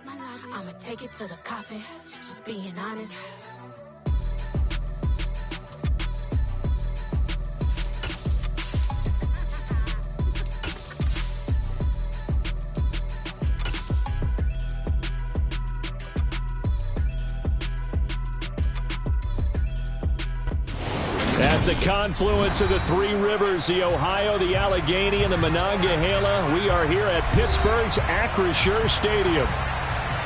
I'ma take it to the coffin, just being honest. At the confluence of the three rivers, the Ohio, the Allegheny, and the Monongahela, we are here at Pittsburgh's Acrisure Stadium.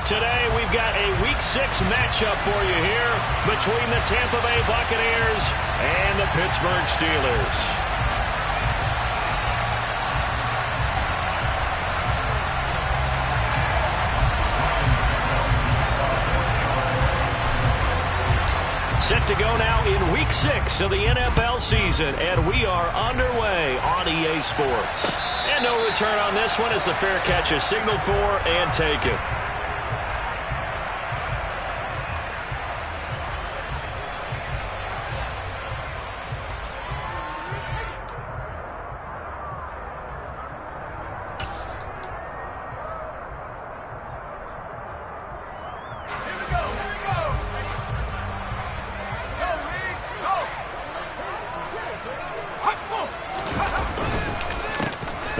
Today, we've got a Week 6 matchup for you here between the Tampa Bay Buccaneers and the Pittsburgh Steelers. Set to go now in Week 6 of the NFL season, and we are underway on EA Sports. And no return on this one as the fair catch is signaled for and taken.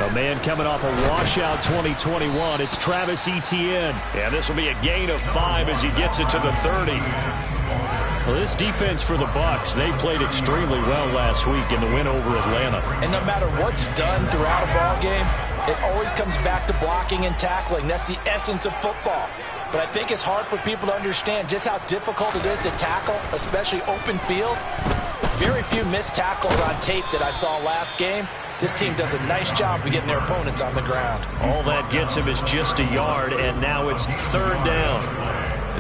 A man coming off a washout 2021. It's Travis Etienne. And this will be a gain of 5 as he gets it to the 30. Well, this defense for the Bucs, they played extremely well last week in the win over Atlanta. And no matter what's done throughout a ball game, it always comes back to blocking and tackling. That's the essence of football. But I think it's hard for people to understand just how difficult it is to tackle, especially open field. Very few missed tackles on tape that I saw last game. This team does a nice job of getting their opponents on the ground. All that gets him is just a yard, and now it's third down.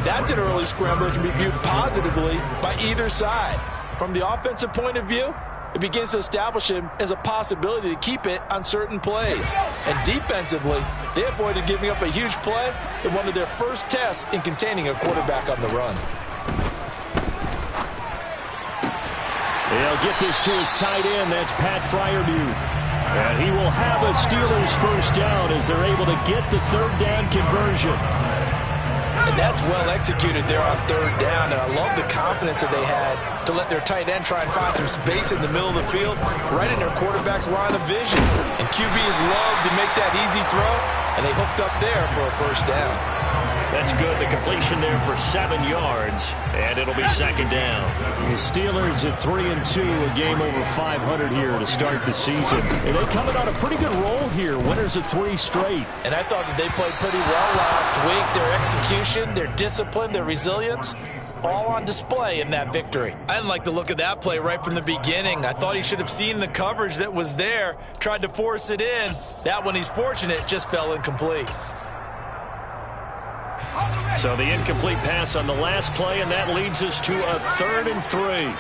That's an early scramble that can be viewed positively by either side. From the offensive point of view, it begins to establish him as a possibility to keep it on certain plays. And defensively, they avoided giving up a huge play in one of their first tests in containing a quarterback on the run. They'll get this to his tight end. That's Pat Freiermuth. And he will have a Steelers first down as they're able to get the third down conversion. And that's well executed there on third down. And I love the confidence that they had to let their tight end try and find some space in the middle of the field, right in their quarterback's line of vision. And QBs love to make that easy throw, and they hooked up there for a first down. That's good. The completion there for 7 yards, and it'll be second down. The Steelers at 3-2, a game over 500 here to start the season. And they coming on a pretty good roll here, winners of 3 straight. And I thought that they played pretty well last week. Their execution, their discipline, their resilience, all on display in that victory. I didn't like the look of that play right from the beginning. I thought he should have seen the coverage that was there, tried to force it in. That one, he's fortunate, just fell incomplete. So the incomplete pass on the last play, and that leads us to a 3rd and 3.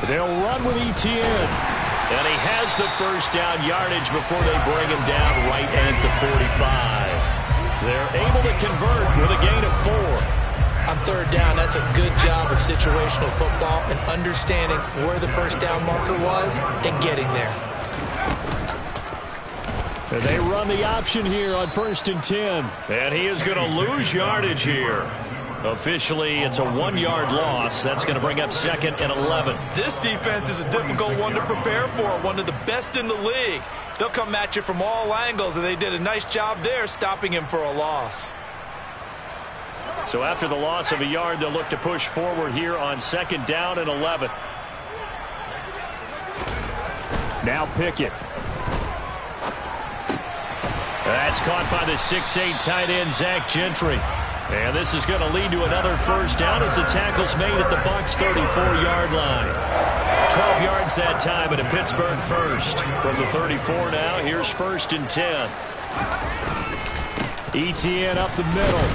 They'll run with Etienne. And he has the first down yardage before they bring him down right at the 45. They're able to convert with a gain of 4. On third down, that's a good job of situational football and understanding where the first down marker was and getting there. And they run the option here on 1st and 10. And he is going to lose yardage here. Officially, it's a 1-yard loss. That's going to bring up 2nd and 11. This defense is a difficult one to prepare for, one of the best in the league. They'll come at you from all angles, and they did a nice job there stopping him for a loss. So after the loss of a yard, they'll look to push forward here on 2nd down and 11. Now Pickett. That's caught by the 6'8" tight end, Zach Gentry. And this is going to lead to another first down as the tackle's made at the Bucs' 34-yard line. 12 yards that time at a Pittsburgh first. From the 34 now, here's 1st and 10. Etienne up the middle.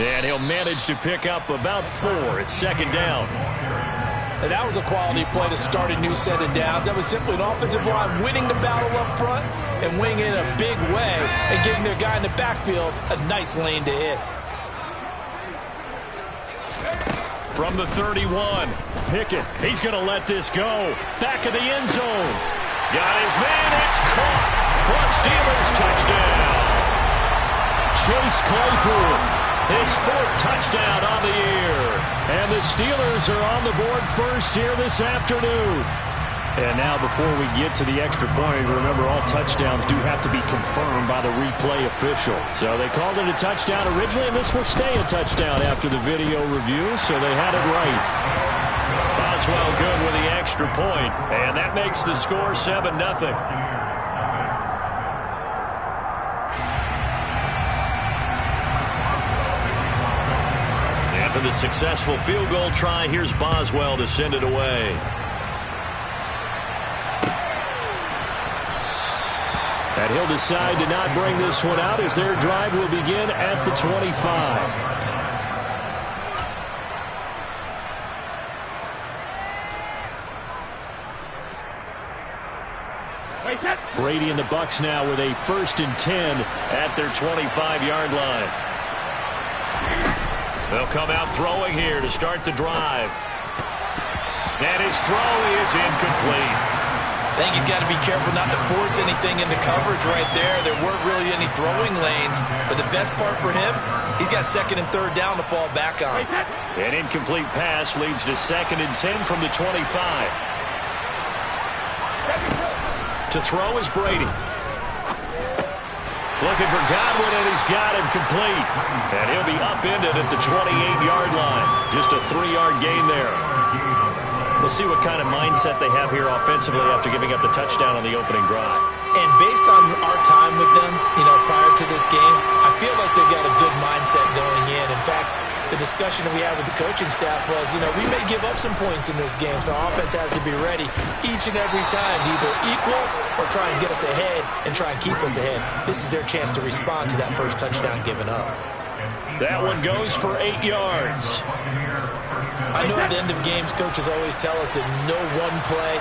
And he'll manage to pick up about 4. It's 2nd down. And that was a quality play to start a new set of downs. That was simply an offensive line winning the battle up front and winning it in a big way and giving their guy in the backfield a nice lane to hit. From the 31, Pickett, he's going to let this go. Back of the end zone. Got his man, it's caught. plus Steelers touchdown. Chase Claypool, his 4th touchdown on the year. And the Steelers are on the board first here this afternoon. And now before we get to the extra point, remember all touchdowns do have to be confirmed by the replay official. So they called it a touchdown originally, and this will stay a touchdown after the video review, so they had it right. Boswell good with the extra point, and that makes the score 7-0. After the successful field goal try, here's Boswell to send it away. And he'll decide to not bring this one out as their drive will begin at the 25. Brady and the Bucs now with a 1st and 10 at their 25-yard line. They'll come out throwing here to start the drive. And his throw is incomplete. I think he's got to be careful not to force anything into coverage right there. There weren't really any throwing lanes, but the best part for him, he's got 2nd and 3rd down to fall back on. An incomplete pass leads to 2nd and 10 from the 25. To throw is Brady. Looking for Godwin, and he's got him complete. And he'll be upended at the 28-yard line. Just a 3-yard gain there. We'll see what kind of mindset they have here offensively after giving up the touchdown on the opening drive. And based on our time with them, prior to this game, I feel like they've got a good mindset going in. In fact, the discussion that we had with the coaching staff was, we may give up some points in this game, so our offense has to be ready each and every time to either equal or try and get us ahead and try and keep us ahead. This is their chance to respond to that first touchdown given up. That one goes for 8 yards. I know at the end of games, coaches always tell us that no one play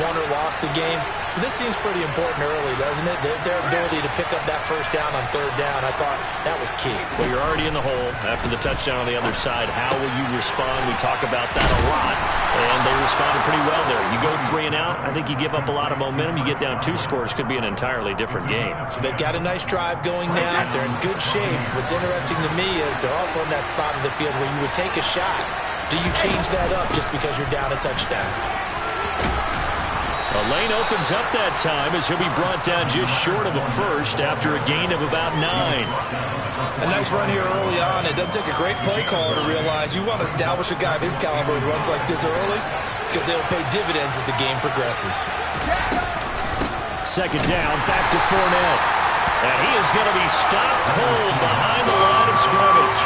won or lost a game. But this seems pretty important early, doesn't it? Their ability to pick up that first down on 3rd down, I thought that was key. Well, you're already in the hole after the touchdown on the other side. How will you respond? We talk about that a lot, and they responded pretty well there. You go 3 and out, I think you give up a lot of momentum. You get down 2 scores, could be an entirely different game. So they've got a nice drive going now. They're in good shape. What's interesting to me is they're also in that spot of the field where you would take a shot. Do you change that up just because you're down a touchdown? A lane opens up that time as he'll be brought down just short of the first after a gain of about 9. A nice run here early on. It doesn't take a great play caller to realize you want to establish a guy of his caliber who runs like this early because they'll pay dividends as the game progresses. 2nd down, back to Fournette. And he is going to be stopped cold behind the line of scrimmage.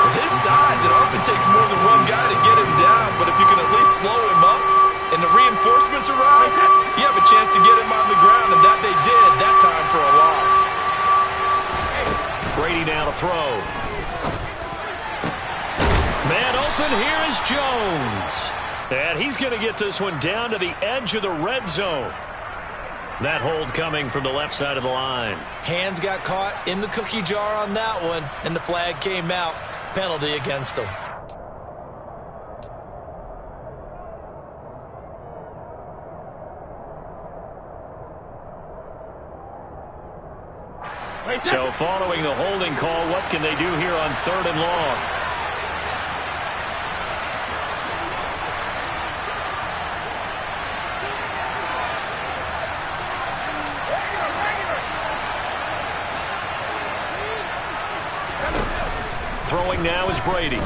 With his size, it often takes more than one guy to get him down, but if you can at least slow him up and the reinforcements arrive, you have a chance to get him on the ground, and that they did that time for a loss. Brady now to throw. Man open, here is Jones. And he's going to get this one down to the edge of the red zone. That hold coming from the left side of the line. Hands got caught in the cookie jar on that one, and the flag came out. Penalty against him. So following the holding call, what can they do here on 3rd and long? Throwing now is Brady.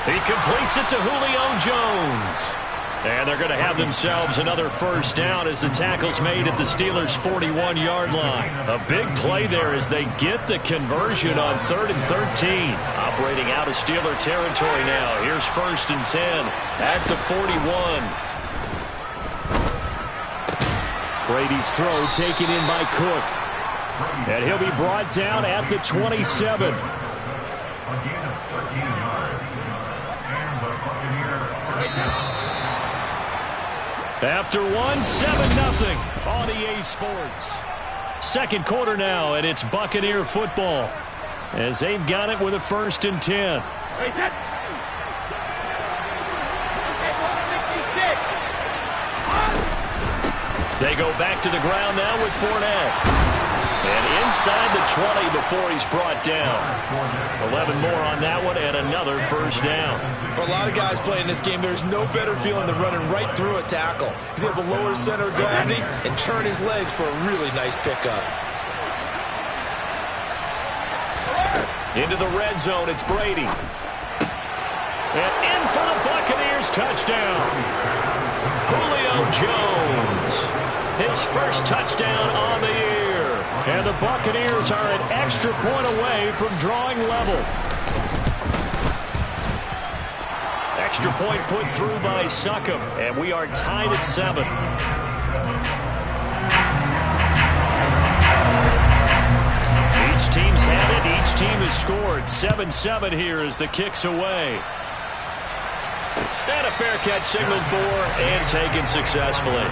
He completes it to Julio Jones. And they're going to have themselves another first down as the tackle's made at the Steelers' 41-yard line. A big play there as they get the conversion on 3rd and 13. Operating out of Steeler territory now. Here's 1st and 10 at the 41. Brady's throw taken in by Cook. And he'll be brought down at the 27. After 7-0 on EA Sports. 2nd quarter now, and it's Buccaneer football as they've got it with a 1st and 10. They go back to the ground now with Fournette. And inside the 20 before he's brought down. 11 more on that one and another first down. For a lot of guys playing this game, there's no better feeling than running right through a tackle. He's able to lower his center of gravity and turn his legs for a really nice pickup. Into the red zone, it's Brady. And in for the Buccaneers, touchdown. Julio Jones. His first touchdown on the year. And the Buccaneers are an extra point away from drawing level. Extra point put through by Succop, and we are tied at 7. Each team's had it. Each team has scored. 7-7 here as the kick's away. And a fair catch signaled for and taken successfully.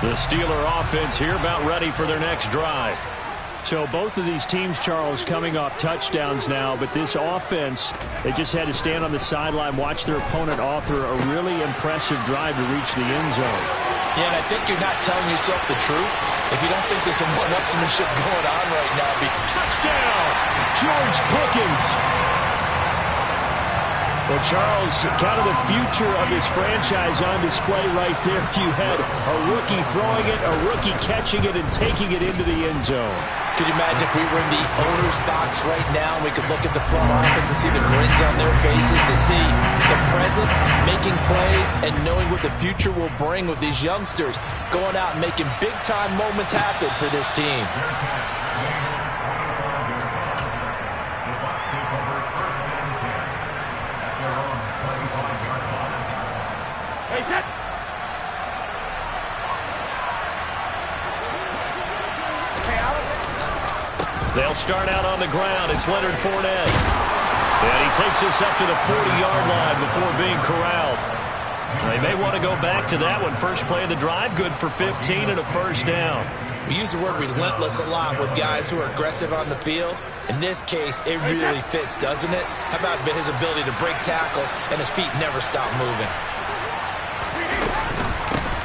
The Steeler offense here about ready for their next drive. So both of these teams, Charles, coming off touchdowns now, but this offense, they just had to stand on the sideline, watch their opponent author a really impressive drive to reach the end zone. Yeah, and I think you're not telling yourself the truth if you don't think there's some one-upsmanship going on right now. Touchdown, George Pickens. Well, Charles, kind of the future of this franchise on display right there. You had a rookie throwing it, a rookie catching it, and taking it into the end zone. Could you imagine if we were in the owner's box right now and we could look at the front office and see the grins on their faces, to see the present making plays and knowing what the future will bring with these youngsters going out and making big-time moments happen for this team. They'll start out on the ground. It's Leonard Fournette. And he takes us up to the 40-yard line before being corralled. They may want to go back to that one. First play of the drive, good for 15 and a first down. We use the word relentless a lot with guys who are aggressive on the field. In this case, it really fits, doesn't it? How about his ability to break tackles and his feet never stop moving?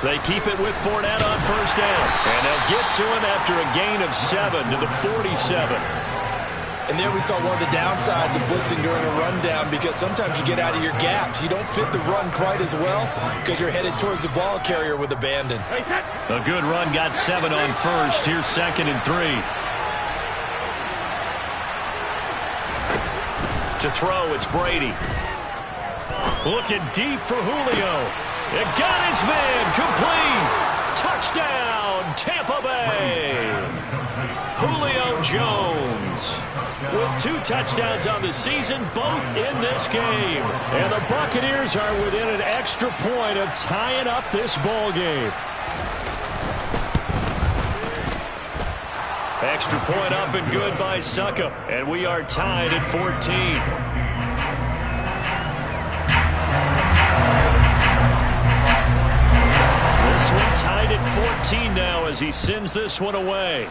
They keep it with Fournette on first down. And they'll get to him after a gain of 7 to the 47. And there we saw one of the downsides of blitzing during a rundown, because sometimes you get out of your gaps. You don't fit the run quite as well because you're headed towards the ball carrier with abandon. A good run got 7 on first. Here's 2nd and 3. To throw, it's Brady. Looking deep for Julio. It got his man complete. Touchdown, Tampa Bay. Julio Jones with 2 touchdowns on the season, both in this game. And the Buccaneers are within an extra point of tying up this ball game. Extra point up and good by Succop. And we are tied at 14. This one tied at 14 now as he sends this one away.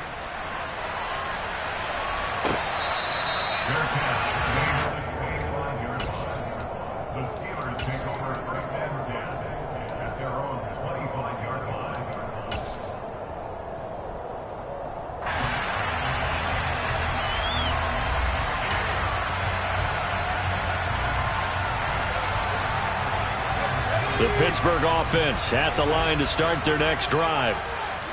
The Steelers take over first and 10 at their own 25-yard line. The Pittsburgh offense at the line to start their next drive.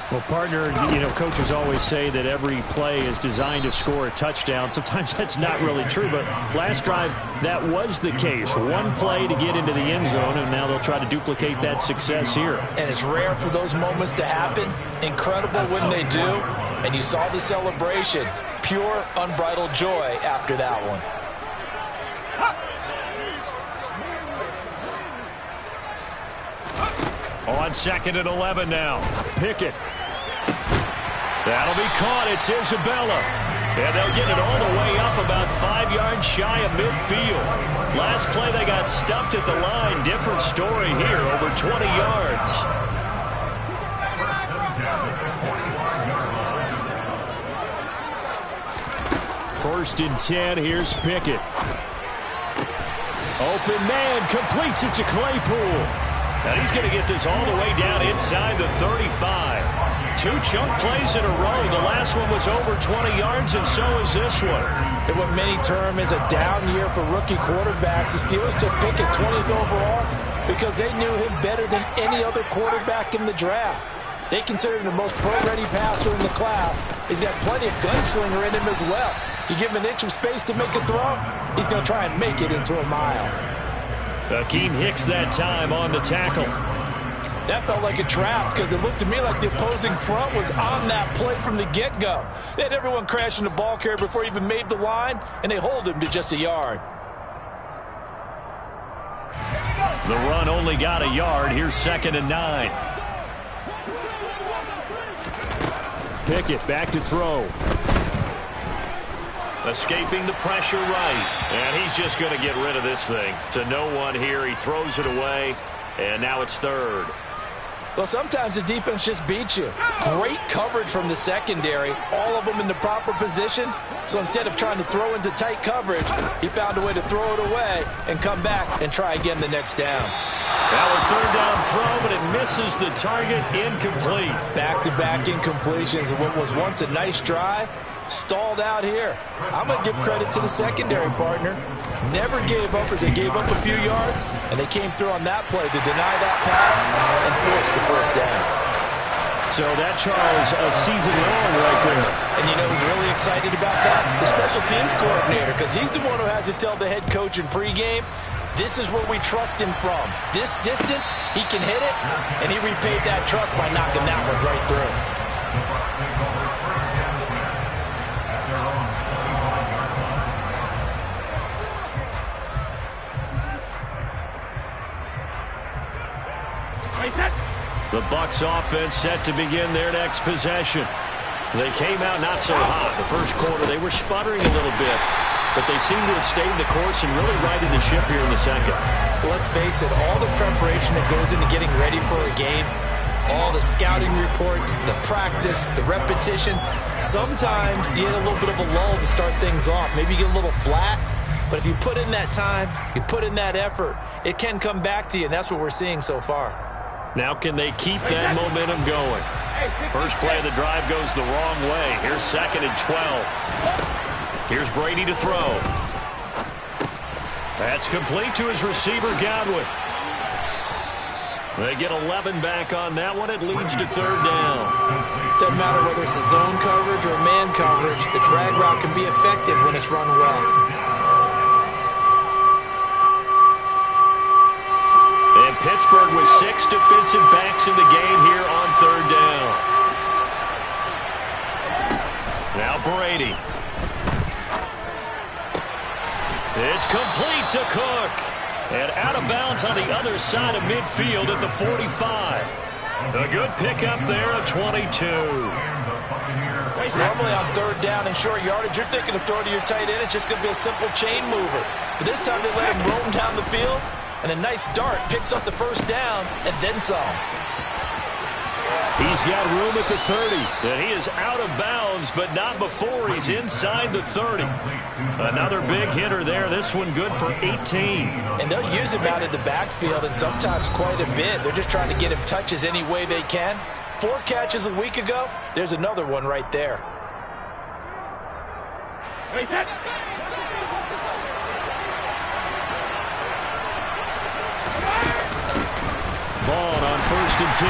Well, partner, you know, coaches always say that every play is designed to score a touchdown. Sometimes that's not really true, but last drive, that was the case. One play to get into the end zone, and now they'll try to duplicate that success here. And it's rare for those moments to happen. Incredible when they do. And you saw the celebration. Pure, unbridled joy after that one. On 2nd and 11 now. Pickett. That'll be caught. It's Isabella. And they'll get it all the way up about 5 yards shy of midfield. Last play they got stuffed at the line. Different story here, over 20 yards. 1st and 10. Here's Pickett. Open man, completes it to Claypool. And he's going to get this all the way down inside the 35. 2 chunk plays in a row. The last one was over 20 yards, and so is this one. And what many term is a down year for rookie quarterbacks, the Steelers took Pickett 20th overall because they knew him better than any other quarterback in the draft. They consider him the most pro-ready passer in the class. He's got plenty of gunslinger in him as well. You give him an inch of space to make a throw, he's going to try and make it into a mile. Akeem Hicks that time on the tackle. That felt like a trap because it looked to me like the opposing front was on that play from the get-go. They had everyone crashing the ball carrier before he even made the line, and they hold him to just a yard. The run only got a yard. Here's 2nd and 9. Pickett back to throw. Escaping the pressure right. And he's just going to get rid of this thing. To no one here. He throws it away. And now it's 3rd. Well, sometimes the defense just beats you. Great coverage from the secondary. All of them in the proper position. So instead of trying to throw into tight coverage, he found a way to throw it away and come back and try again the next down. Now a 3rd down throw, but it misses the target. Incomplete. Back-to-back incompletions of what was once a nice drive. Stalled out here. I'm going to give credit to the secondary partner. Never gave up as they gave up a few yards, and they came through on that play to deny that pass and force the 4th down. So that, Charles, a season long right there. And you know who's really excited about that? The special teams coordinator, because he's the one who has to tell the head coach in pregame, this is where we trust him from. This distance, he can hit it, and he repaid that trust by knocking that one right through. The Bucs offense set to begin their next possession. They came out not so hot. The first quarter, they were sputtering a little bit, but they seem to have stayed the course and really righted the ship here in the second. Well, let's face it, all the preparation that goes into getting ready for a game, all the scouting reports, the practice, the repetition, sometimes you get a little bit of a lull to start things off. Maybe you get a little flat, but if you put in that time, you put in that effort, it can come back to you, and that's what we're seeing so far. Now can they keep that momentum going? First play of the drive goes the wrong way. Here's 2nd and 12. Here's Brady to throw. That's complete to his receiver, Godwin. They get 11 back on that one. It leads to 3rd down. Doesn't matter whether it's a zone coverage or a man coverage. The drag route can be effective when it's run well. And Pittsburgh with 6 defensive backs in the game here on 3rd down. Now Brady. It's complete to Cook. And out of bounds on the other side of midfield at the 45. A good pickup there at 22. Normally on 3rd down and short yardage, you're thinking of throw to your tight end. It's just going to be a simple chain mover. But this time they let him roam down the field. And a nice dart picks up the 1st down and then some. He's got room at the 30. And he is out of bounds, but not before he's inside the 30. Another big hitter there. This one good for 18. And they'll use him out of the backfield and sometimes quite a bit. They're just trying to get him touches any way they can. 4 catches a week ago. There's another one right there. Vaughn on 1st and 10.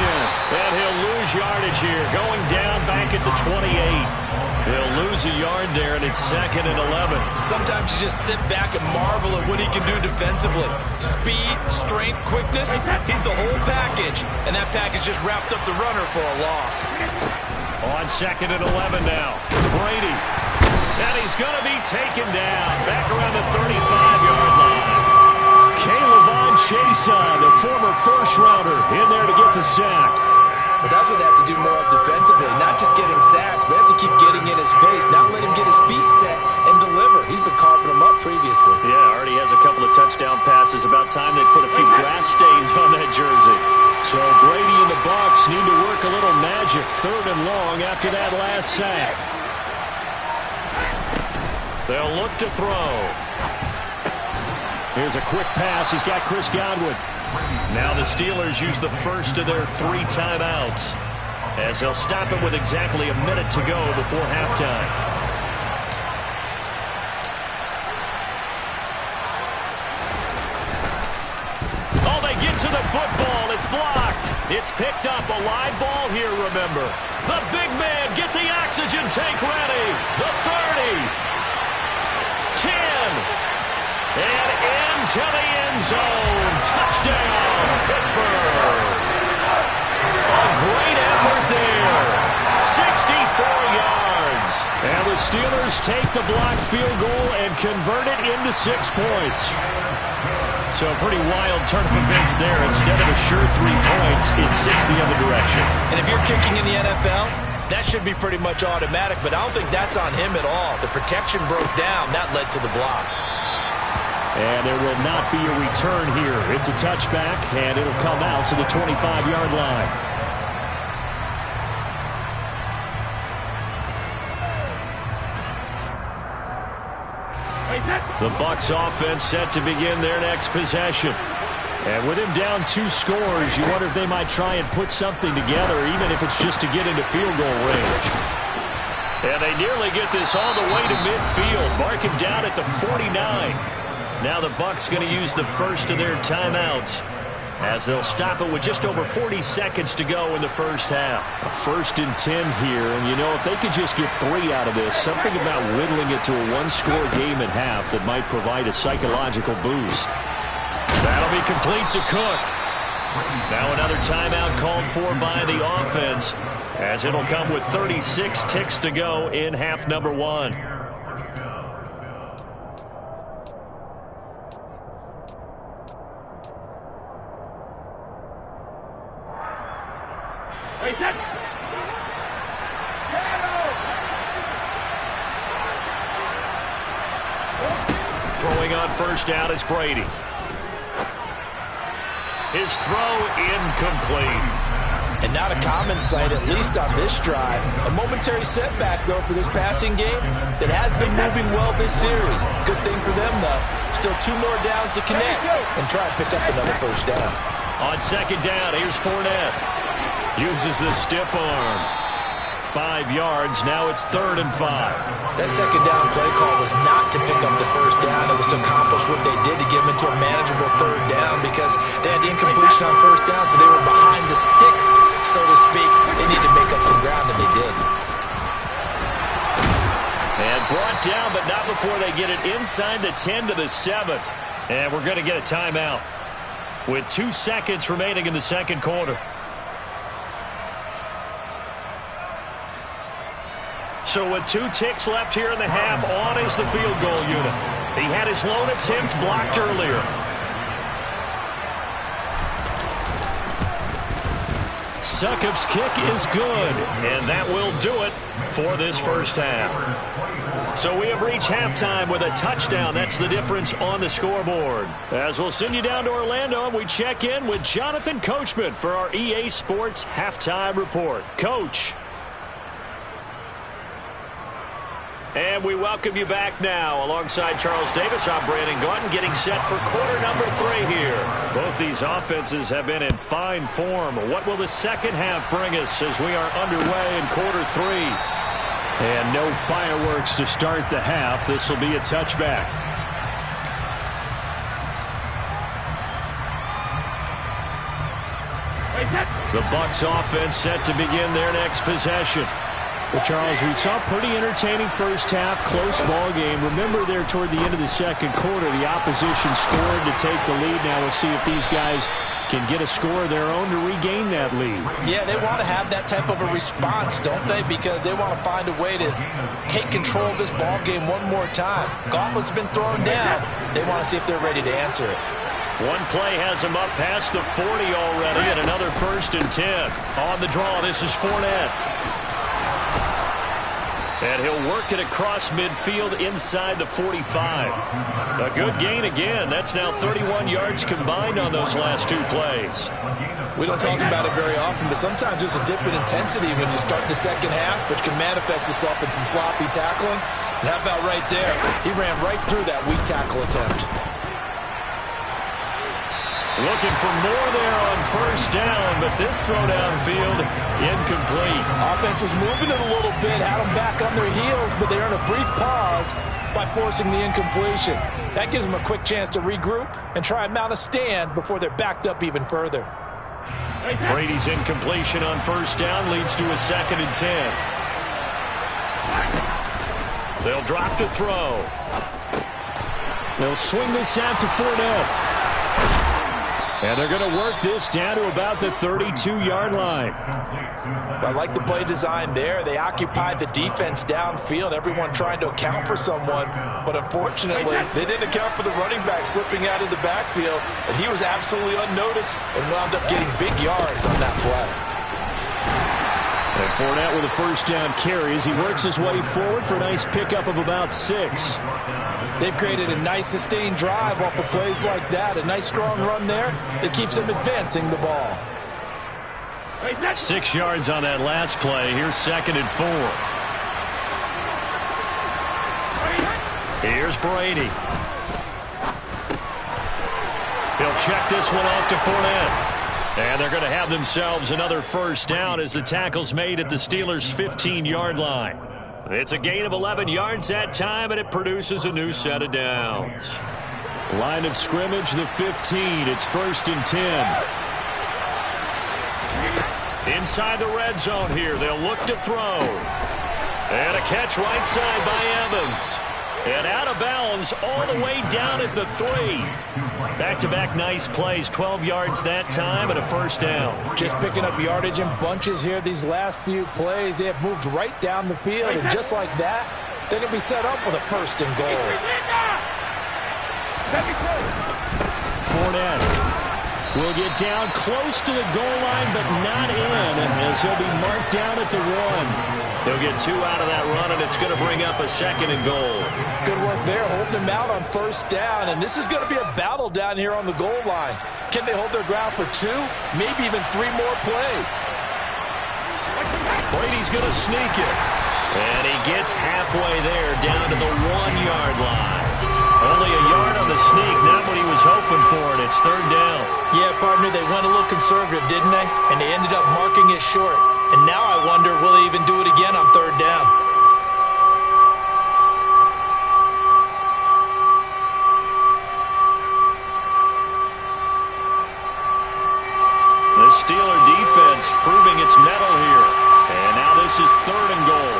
And he'll lose yardage here. Going down back at the 28. He'll lose a yard there, and it's 2nd and 11. Sometimes you just sit back and marvel at what he can do defensively. Speed, strength, quickness. He's the whole package. And that package just wrapped up the runner for a loss. On 2nd and 11 now. Brady. And he's going to be taken down. Back around the 35-yard line. K'Lavon Chaisson, the former first-rounder, in there to get the sack. But that's what they have to do more of defensively, not just getting sacks, but they have to keep getting in his face, not let him get his feet set and deliver. He's been carving them up previously. Yeah, already has a couple of touchdown passes. About time they put a few grass stains on that jersey. So Brady and the Bucs need to work a little magic, 3rd and long after that last sack. They'll look to throw. Here's a quick pass. He's got Chris Godwin. Now the Steelers use the first of their 3 timeouts, as they'll stop it with exactly a minute to go before halftime. Oh, they get to the football. It's blocked. It's picked up. A live ball here, remember. The big man, get the oxygen tank ready. The 30. 10. And into the end zone. Touchdown, Pittsburgh. A great effort there. 64 yards. And the Steelers take the blocked field goal and convert it into 6 points. So a pretty wild turn of events there. Instead of a sure 3 points, it's 6 the other direction. And if you're kicking in the NFL, that should be pretty much automatic, but I don't think that's on him at all. The protection broke down. That led to the block. And there will not be a return here. It's a touchback, and it'll come out to the 25-yard line. The Bucs offense set to begin their next possession. And with him down 2 scores, you wonder if they might try and put something together, even if it's just to get into field goal range. And they nearly get this all the way to midfield. Mark him down at the 49. Now the Bucs going to use the first of their timeouts, as they'll stop it with just over 40 seconds to go in the first half. A 1st and 10 here, and you know, if they could just get 3 out of this, something about whittling it to a 1-score game at half that might provide a psychological boost. That'll be complete to Cook. Now another timeout called for by the offense, as it'll come with 36 ticks to go in half number 1. Throwing on first down is Brady. His throw incomplete. And not a common sight, at least on this drive. A momentary setback, though, for this passing game that has been moving well this series. Good thing for them, though. Still 2 more downs to connect and try to pick up another first down. On second down, here's Fournette. Uses the stiff arm. 5 yards. Now it's 3rd and 5. That second down play call was not to pick up the first down. It was to accomplish what they did to get them into a manageable 3rd down, because they had the incompletion on first down, so they were behind the sticks, so to speak. They needed to make up some ground, and they did. And brought down, but not before they get it inside the 10 to the 7. And we're going to get a timeout with 2 seconds remaining in the second quarter. So with 2 ticks left here in the half, on is the field goal unit. He had his lone attempt blocked earlier. Succop's kick is good, and that will do it for this first half. So we have reached halftime with a touchdown. That's the difference on the scoreboard. As we'll send you down to Orlando, and we check in with Jonathan Coachman for our EA Sports Halftime Report. Coach. And we welcome you back now. Alongside Charles Davis, I'm Brandon Gaudin, getting set for quarter number 3 here. Both these offenses have been in fine form. What will the second half bring us as we are underway in quarter 3? And no fireworks to start the half. This will be a touchback. The Bucs offense set to begin their next possession. Well, Charles, we saw a pretty entertaining first half, close ball game. Remember there toward the end of the second quarter, the opposition scored to take the lead. Now we'll see if these guys can get a score of their own to regain that lead. Yeah, they want to have that type of a response, don't they? Because they want to find a way to take control of this ball game one more time. Gauntlet's been thrown down. They want to see if they're ready to answer it. One play has them up past the 40 already, and another 1st and 10. On the draw, this is Fournette. And he'll work it across midfield inside the 45. A good gain again. That's now 31 yards combined on those last 2 plays. We don't talk about it very often, but sometimes there's a dip in intensity when you start the second half, which can manifest itself in some sloppy tackling. And how about right there? He ran right through that weak tackle attempt. Looking for more there on first down, but this throw downfield incomplete. Offense was moving it a little bit, had them back on their heels, but they earned a brief pause by forcing the incompletion. That gives them a quick chance to regroup and try and mount a stand before they're backed up even further. Brady's incompletion on first down leads to a 2nd and 10. They'll drop to throw. They'll swing this out to Fournette. And they're going to work this down to about the 32-yard line. I like the play design there. They occupied the defense downfield, everyone trying to account for someone. But unfortunately, they didn't account for the running back slipping out of the backfield. And he was absolutely unnoticed and wound up getting big yards on that play. And Fournette with a first down carry as he works his way forward for a nice pickup of about 6. They've created a nice sustained drive off of plays like that. A nice strong run there that keeps them advancing the ball. 6 yards on that last play. Here's 2nd and 4. Here's Brady. He'll check this one off to Fournette. And they're going to have themselves another first down as the tackle's made at the Steelers' 15-yard line. It's a gain of 11 yards that time, and it produces a new set of downs. Line of scrimmage, the 15. It's 1st and 10. Inside the red zone here, they'll look to throw. And a catch right side by Evans. And out of bounds all the way down at the 3. Back-to-back nice plays, 12 yards that time and a first down. Just picking up yardage in bunches here these last few plays. They have moved right down the field, and just like that, they're going to be set up with a 1st and goal. Fournette will get down close to the goal line, but not in, as he'll be marked down at the 1. They'll get 2 out of that run, and it's going to bring up a 2nd and goal. Good work there, holding them out on first down, and this is going to be a battle down here on the goal line. Can they hold their ground for 2, maybe even 3 more plays? Brady's going to sneak it, and he gets halfway there down to the 1-yard line. Only a yard on the sneak, not what he was hoping for, and it's 3rd down. Yeah, partner, they went a little conservative, didn't they? And they ended up marking it short. And now I wonder, will they even do it again on 3rd down? The Steeler defense proving its mettle here. And now this is 3rd and goal.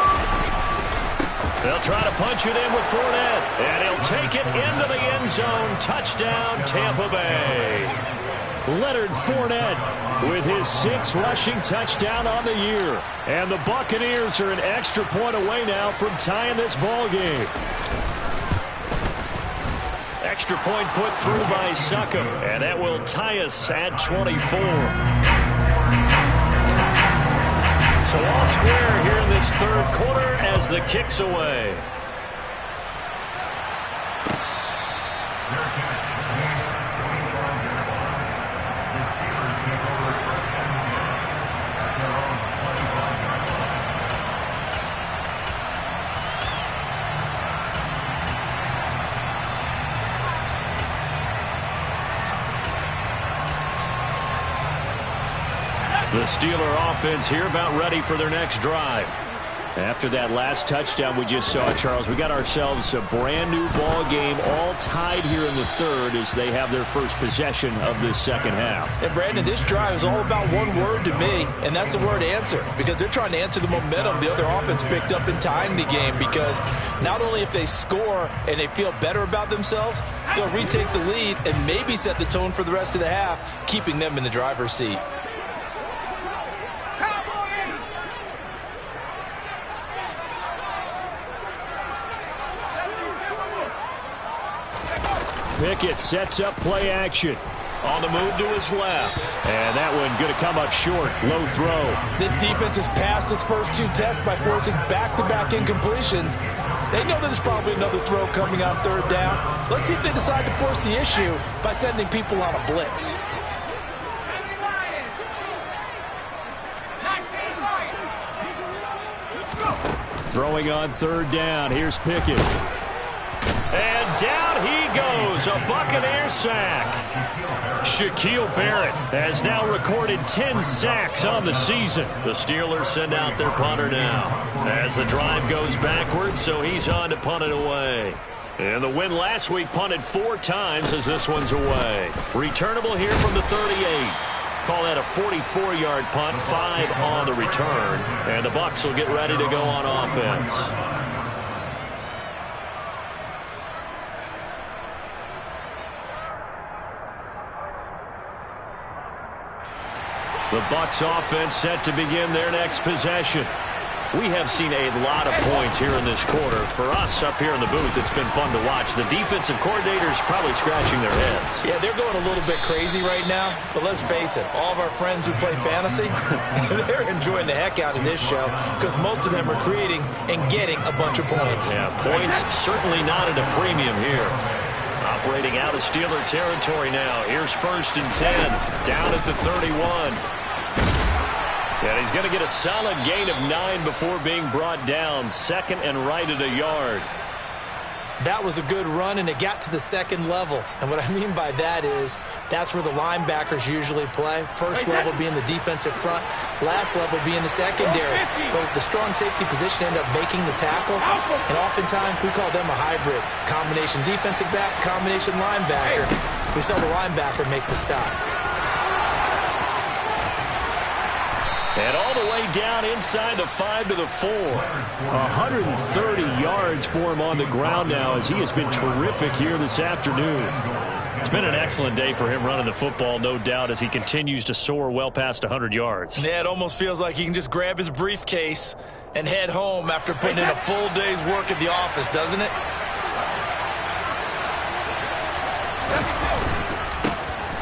They'll try to punch it in with Fournette. And he'll take it into the end zone. Touchdown, Tampa Bay. Leonard Fournette with his 6th rushing touchdown on the year. And the Buccaneers are an extra point away now from tying this ball game. Extra point put through by Succop, and that will tie us at 24. So all square here in this 3rd quarter as the kick's away. The Steeler offense here about ready for their next drive. After that last touchdown we just saw, Charles, we got ourselves a brand new ball game, all tied here in the 3rd as they have their first possession of this 2nd half. And Brandon, this drive is all about one word to me, and that's the word answer, because they're trying to answer the momentum the other offense picked up in tying the game, because not only if they score and they feel better about themselves, they'll retake the lead and maybe set the tone for the rest of the half, keeping them in the driver's seat. Pickett sets up play action. On the move to his left. And that one going to come up short. Low throw. This defense has passed its first 2 tests by forcing back-to-back incompletions. They know there's probably another throw coming on 3rd down. Let's see if they decide to force the issue by sending people on a blitz. Throwing on 3rd down. Here's Pickett. And down he goes. A Buccaneer sack. Shaquille Barrett has now recorded 10 sacks on the season. The Steelers send out their punter now. As the drive goes backwards, so he's on to punt it away. And the win last week punted 4 times as this one's away. Returnable here from the 38. Call that a 44-yard punt, 5 on the return. And the Bucs will get ready to go on offense. The Bucs offense set to begin their next possession. We have seen a lot of points here in this quarter. For us up here in the booth, it's been fun to watch. The defensive coordinators probably scratching their heads. Yeah, they're going a little bit crazy right now. But let's face it, all of our friends who play fantasy, they're enjoying the heck out of this show because most of them are creating and getting a bunch of points. Yeah, points certainly not at a premium here. Operating out of Steeler territory now. Here's 1st and 10. Down at the 31. And he's going to get a solid gain of 9 before being brought down. 2nd and right at a yard. That was a good run, and it got to the 2nd level. And what I mean by that is that's where the linebackers usually play. First level being the defensive front, last level being the secondary. But the strong safety position ended up making the tackle, and oftentimes we call them a hybrid. Combination defensive back, combination linebacker. We saw the linebacker make the stop. And all the way down inside the 5 to the 4. 130 yards for him on the ground now as he has been terrific here this afternoon. It's been an excellent day for him running the football, no doubt, as he continues to soar well past 100 yards. Yeah, it almost feels like he can just grab his briefcase and head home after putting in a full day's work at the office, doesn't it?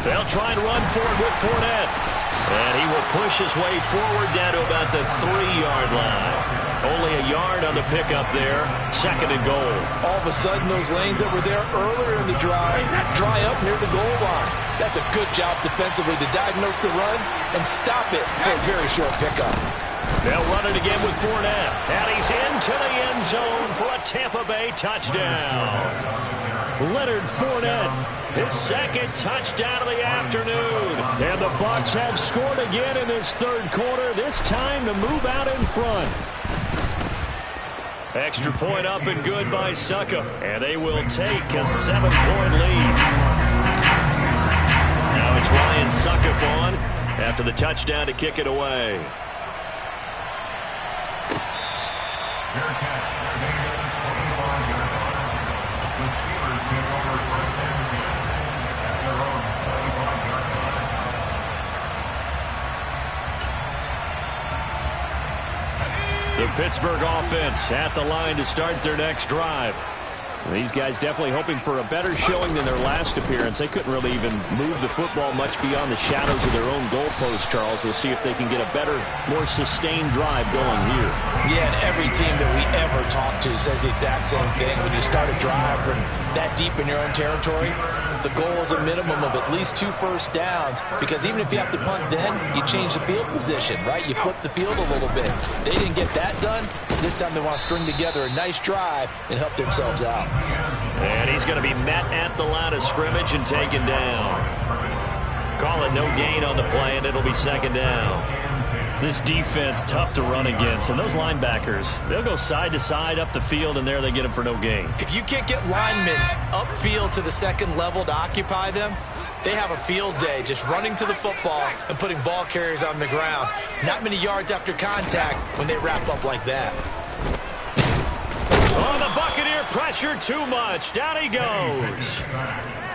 They'll try and run for it with Fournette. And he will push his way forward down to about the 3-yard line. Only a yard on the pickup there. 2nd and goal. All of a sudden, those lanes that were there earlier in the drive dry up near the goal line. That's a good job defensively to diagnose the run and stop it for a very short pickup. They'll run it again with Fournette. And he's into the end zone for a Tampa Bay touchdown. Leonard Fournette, his 2nd touchdown of the afternoon. And the Bucs have scored again in this 3rd quarter, this time to move out in front. Extra point up and good by Succop. And they will take a 7-point lead. Now it's Ryan Succop on after the touchdown to kick it away. The Pittsburgh offense at the line to start their next drive. These guys definitely hoping for a better showing than their last appearance. They couldn't really even move the football much beyond the shadows of their own goalpost, Charles. We'll see if they can get a better, more sustained drive going here. Yeah, and every team that we ever talk to says the exact same thing. When you start a drive from that deep in your own territory, the goal is a minimum of at least 2 first downs, because even if you have to punt then, you change the field position, right? You flip the field a little bit. They didn't get that done. This time they want to string together a nice drive and help themselves out. And he's going to be met at the line of scrimmage and taken down. Call it no gain on the play, and it'll be 2nd down. This defense tough to run against, and those linebackers, they'll go side to side up the field, and there they get them for no gain. If you can't get linemen upfield to the 2nd level to occupy them, they have a field day just running to the football and putting ball carriers on the ground. Not many yards after contact when they wrap up like that. Oh, the Buccaneer pressure too much. Down he goes.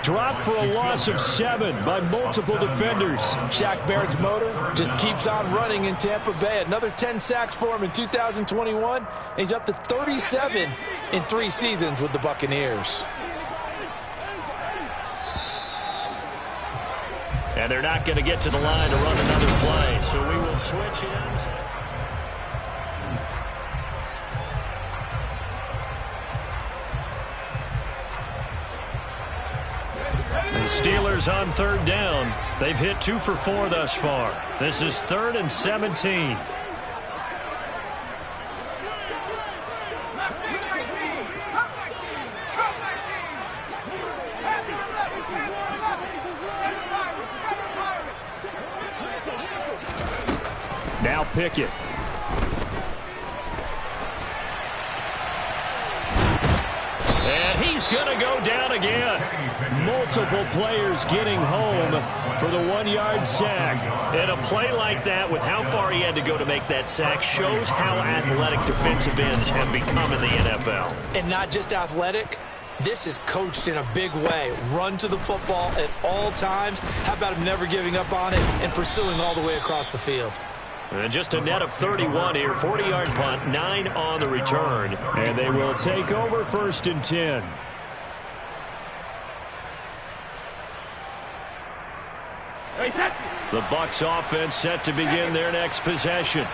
Dropped for a loss of 7 by multiple defenders. Shaq Barrett's motor just keeps on running in Tampa Bay. Another 10 sacks for him in 2021. And he's up to 37 in 3 seasons with the Buccaneers. And they're not going to get to the line to run another play. So we will switch ends. The Steelers on third down. They've hit 2 for 4 thus far. This is 3rd and 17. Now Pickett. And he's going to go down again. Multiple players getting home for the 1-yard sack. And a play like that, with how far he had to go to make that sack, shows how athletic defensive ends have become in the NFL. And not just athletic. This is coached in a big way. Run to the football at all times. How about him never giving up on it and pursuing all the way across the field? And just a net of 31 here. 40-yard punt, 9 on the return. And they will take over 1st and 10. The Bucs offense set to begin their next possession.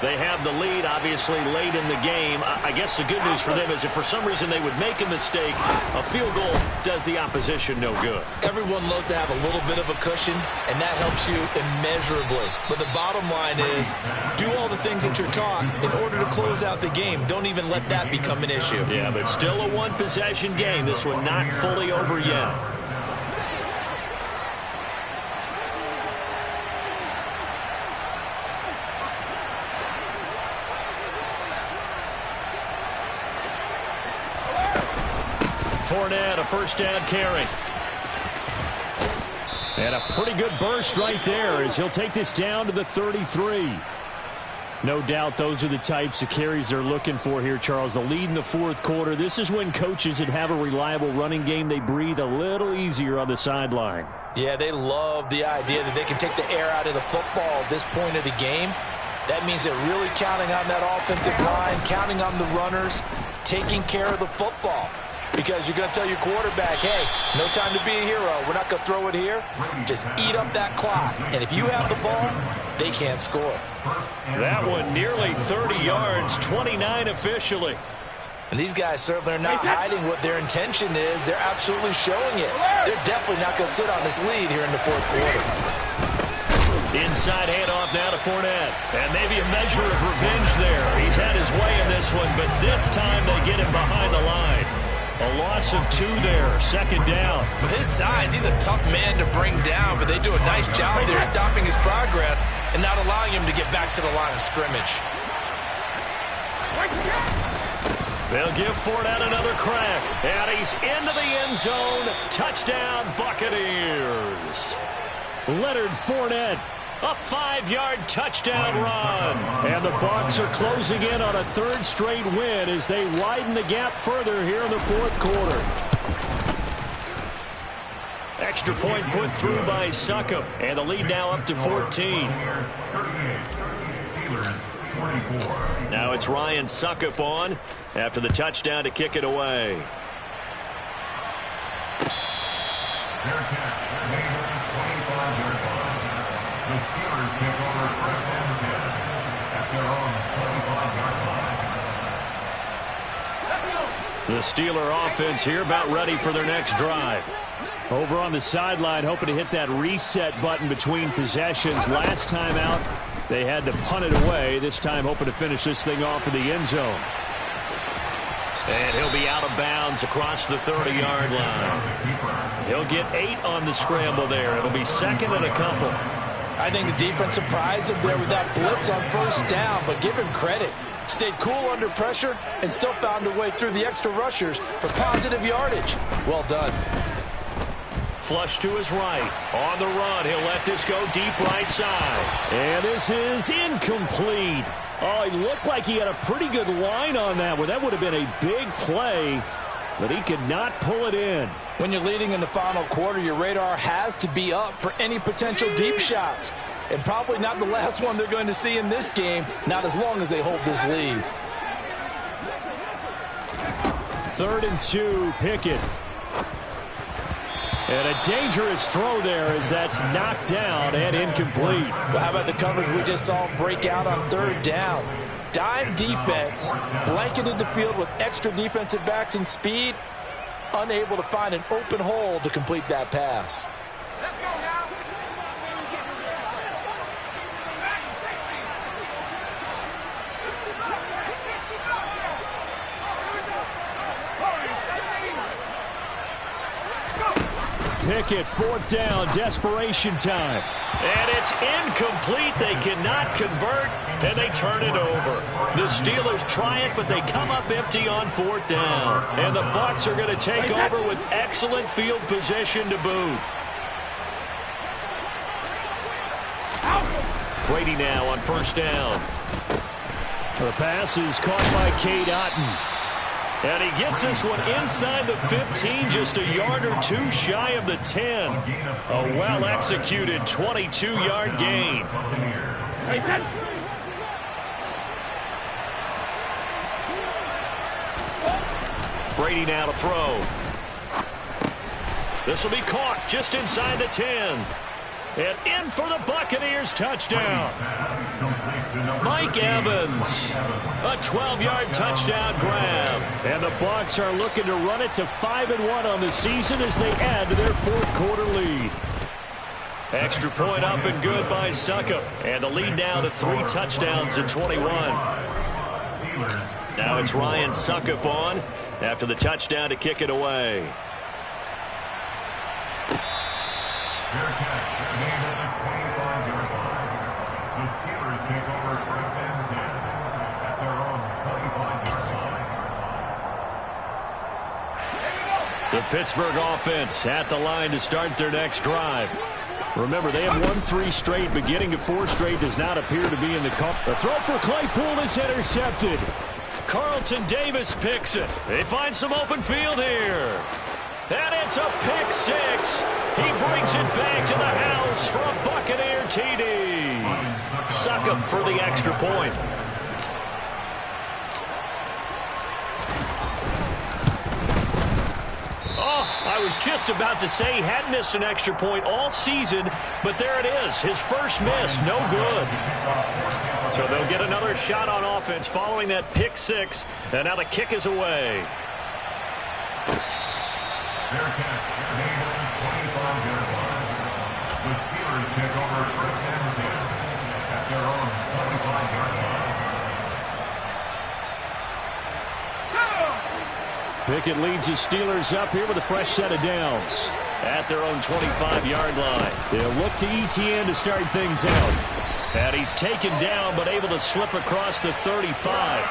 They have the lead, obviously, late in the game. I guess the good news for them is if for some reason they would make a mistake, a field goal does the opposition no good. Everyone loves to have a little bit of a cushion, and that helps you immeasurably. But the bottom line is, do all the things that you're taught in order to close out the game. Don't even let that become an issue. Yeah, but still a one-possession game. This one not fully over yet. Fournette, a first down carry. And a pretty good burst right there as he'll take this down to the 33. No doubt those are the types of carries they're looking for here, Charles. The lead in the 4th quarter. This is when coaches that have a reliable running game, they breathe a little easier on the sideline. Yeah, they love the idea that they can take the air out of the football at this point of the game. That means they're really counting on that offensive line, counting on the runners, taking care of the football. Because you're going to tell your quarterback, hey, no time to be a hero. We're not going to throw it here. Just eat up that clock. And if you have the ball, they can't score. That one nearly 30 yards, 29 officially. And these guys certainly are not hiding what their intention is. They're absolutely showing it. They're definitely not going to sit on this lead here in the 4th quarter. Inside handoff now to Fournette. And maybe a measure of revenge there. He's had his way in this one, but this time they get him behind the line. A loss of 2 there, 2nd down. With his size, he's a tough man to bring down, but they do a nice job there stopping his progress and not allowing him to get back to the line of scrimmage. They'll give Fournette another crack, and he's into the end zone. Touchdown, Buccaneers. Leonard Fournette, a 5-yard touchdown run. And the Bucs are closing in on a 3rd straight win as they widen the gap further here in the 4th quarter. Extra point put through by Succop, and the lead now up to 14. Now it's Ryan Succop on after the touchdown to kick it away. Their catch, made at the 25-yard line. The Steelers take over 1st and 10 at their own 25-yard line. The Steeler offense here about ready for their next drive. Over on the sideline, hoping to hit that reset button between possessions. Last time out, they had to punt it away. This time hoping to finish this thing off in the end zone. And he'll be out of bounds across the 30-yard line. He'll get 8 on the scramble there. It'll be 2nd and a couple. I think the defense surprised him there with that blitz on 1st down, but give him credit. Stayed cool under pressure and still found a way through the extra rushers for positive yardage. Well done. Flush to his right. On the run, he'll let this go deep right side. And this is incomplete. Oh, he looked like he had a pretty good line on that one. That would have been a big play, but he could not pull it in. When you're leading in the final quarter, your radar has to be up for any potential deep shots. And probably not the last one they're going to see in this game, not as long as they hold this lead. 3rd and 2, Pickett. And a dangerous throw there as that's knocked down and incomplete. Well, how about the coverage we just saw break out on third down? Dime defense, blanketed the field with extra defensive backs and speed, unable to find an open hole to complete that pass. Let's go now. Pickett, fourth down, desperation time. And it's incomplete. They cannot convert, and they turn it over. The Steelers try it, but they come up empty on fourth down. And the Bucs are going to take over with excellent field position to boot. Brady now on first down. The pass is caught by Cade Otton. And he gets this one inside the 15, just a yard or two shy of the 10. A well-executed 22-yard gain. Brady now to throw. This will be caught just inside the 10. And in for the Buccaneers, touchdown. Mike Evans, a 12-yard touchdown grab. And the Bucs are looking to run it to 5-1 on the season as they add to their fourth quarter lead. Extra point up and good by Succop. And the lead now to 3 touchdowns in 21. Now it's Ryan Succop on after the touchdown to kick it away. Fair catch. Made at the 25-yard line. The Steelers take over first and 10 at their own 25-yard line. The Pittsburgh offense at the line to start their next drive. Remember, they have won 3 straight, but getting to 4 straight does not appear to be in the cup. The throw for Claypool is intercepted. Carlton Davis picks it. They find some open field here. And it's a pick 6. He brings it back to the house for a Buccaneer TD. Succop for the extra point. I was just about to say he hadn't missed an extra point all season, but there it is. His first miss, no good. So they'll get another shot on offense following that pick 6, and now the kick is away. Fair catch. Made at the 25-yard line. The Steelers take over first and 10 at their own 25-yard line. Pickett leads the Steelers up here with a fresh set of downs. At their own 25-yard line. They'll look to ETN to start things out. And he's taken down but able to slip across the 35.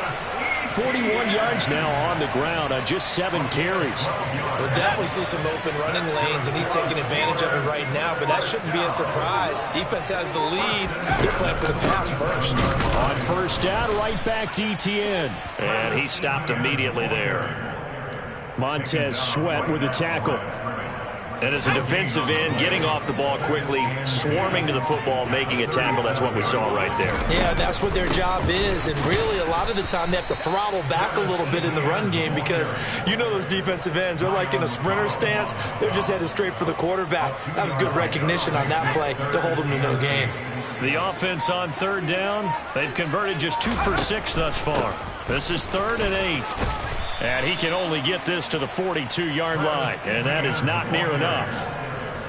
41 yards now on the ground on just 7 carries. We'll definitely see some open running lanes, and he's taking advantage of it right now, but that shouldn't be a surprise. Defense has the lead. They're playing for the pass first. On first down, right back to ETN. And he stopped immediately there. Montez Sweat with a tackle. And as a defensive end, getting off the ball quickly, swarming to the football, making a tackle, that's what we saw right there. Yeah, that's what their job is, and really a lot of the time they have to throttle back a little bit in the run game because you know those defensive ends, they're like in a sprinter stance. They're just headed straight for the quarterback. That was good recognition on that play to hold them to no gain. The offense on third down, they've converted just 2 for 6 thus far. This is 3rd and 8. And he can only get this to the 42-yard line, and that is not near enough.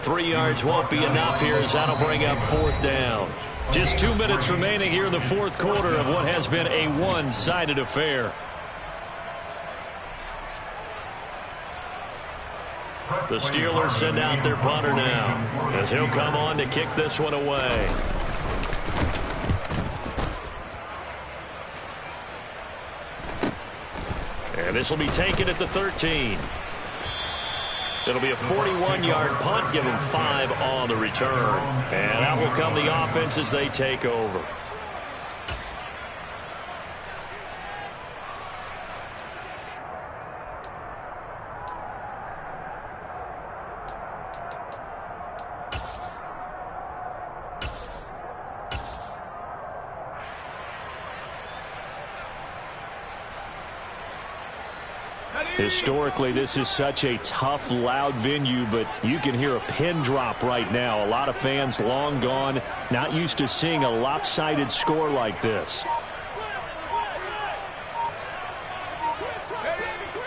3 yards won't be enough here as that'll bring up 4th down. Just 2 minutes remaining here in the 4th quarter of what has been a one-sided affair. The Steelers send out their punter now as he'll come on to kick this one away. And this will be taken at the 13. It'll be a 41-yard punt, give them 5 on the return. And out will come the offense as they take over. Ready? Historically, this is such a tough, loud venue, but you can hear a pin drop right now. A lot of fans long gone, not used to seeing a lopsided score like this.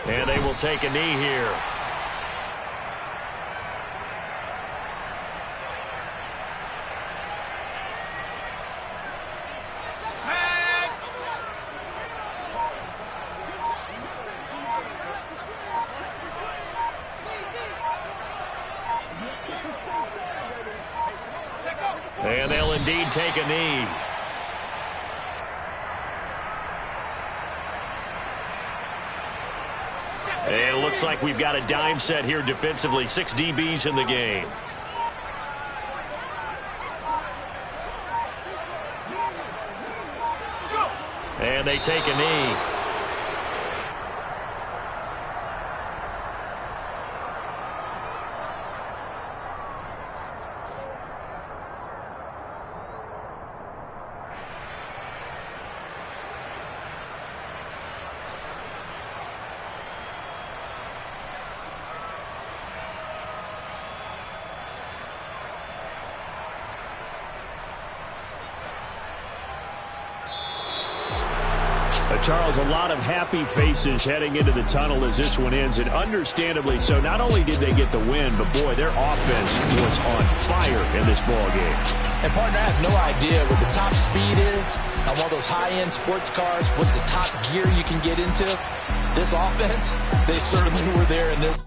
And they will take a knee here. And they'll indeed take a knee. And it looks like we've got a dime set here defensively. 6 DBs in the game. And they take a knee. Charles, a lot of happy faces heading into the tunnel as this one ends, and understandably so. Not only did they get the win, but, boy, their offense was on fire in this ball game. And, partner, I have no idea what the top speed is on one of those high-end sports cars. What's the top gear you can get into? This offense, they certainly were there in this.